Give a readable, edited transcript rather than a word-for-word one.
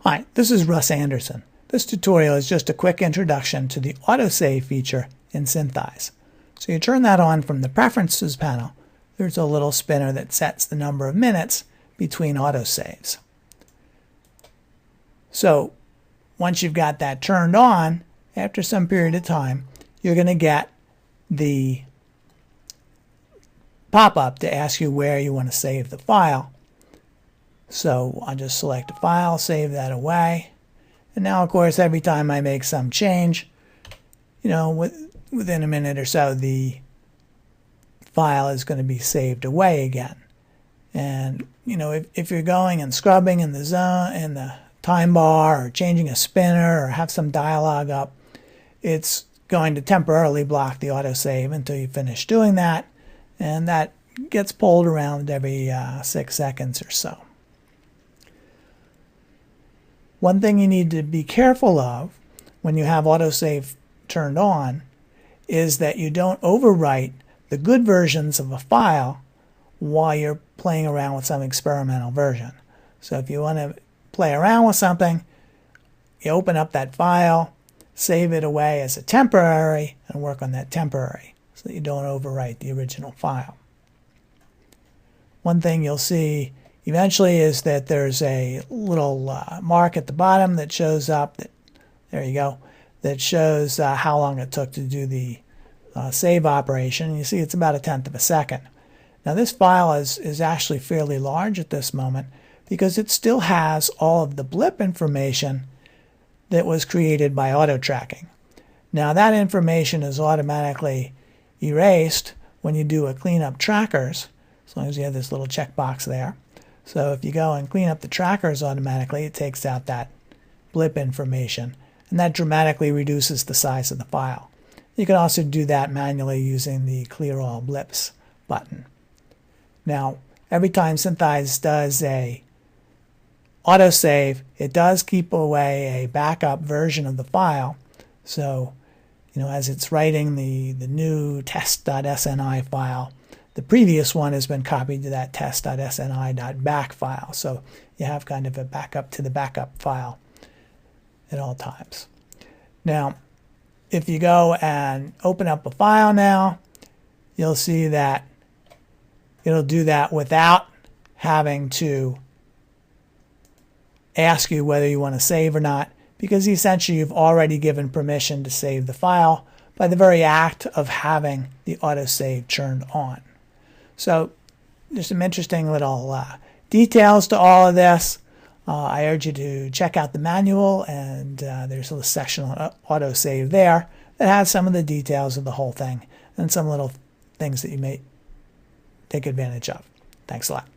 Hi, this is Russ Andersson. This tutorial is just a quick introduction to the AutoSave feature in SynthEyes. So you turn that on from the Preferences panel. There's a little spinner that sets the number of minutes between autosaves. So once you've got that turned on, after some period of time, you're going to get the pop-up to ask you where you want to save the file. So I'll just select a file, save that away. And now, of course, every time I make some change, within a minute or so, the file is going to be saved away again. And, if you're going and scrubbing in the zone, in the time bar, or changing a spinner, or have some dialog up, it's going to temporarily block the autosave until you finish doing that. And that gets pulled around every 6 seconds or so. One thing you need to be careful of when you have autosave turned on is that you don't overwrite the good versions of a file while you're playing around with some experimental version. So if you want to play around with something, you open up that file, save it away as a temporary, and work on that temporary so that you don't overwrite the original file. One thing you'll see eventually is that there's a little mark at the bottom that shows up, that shows how long it took to do the save operation. You see it's about 1/10 of a second. Now this file is actually fairly large at this moment because it still has all of the blip information that was created by auto tracking. Now that information is automatically erased when you do a cleanup trackers, as long as you have this little checkbox there. So if you go and clean up the trackers automatically, it takes out that blip information, and that dramatically reduces the size of the file. You can also do that manually using the Clear All Blips button. Now, every time SynthEyes does a autosave, it does keep away a backup version of the file. So, as it's writing the new test.sni file, the previous one has been copied to that test.sni.back file. So you have kind of a backup to the backup file at all times. Now, if you go and open up a file now, you'll see that it'll do that without having to ask you whether you want to save or not, because essentially you've already given permission to save the file by the very act of having the autosave turned on. So there's some interesting little details to all of this. I urge you to check out the manual, and there's a section on autosave there that has some of the details of the whole thing and some little things that you may take advantage of. Thanks a lot.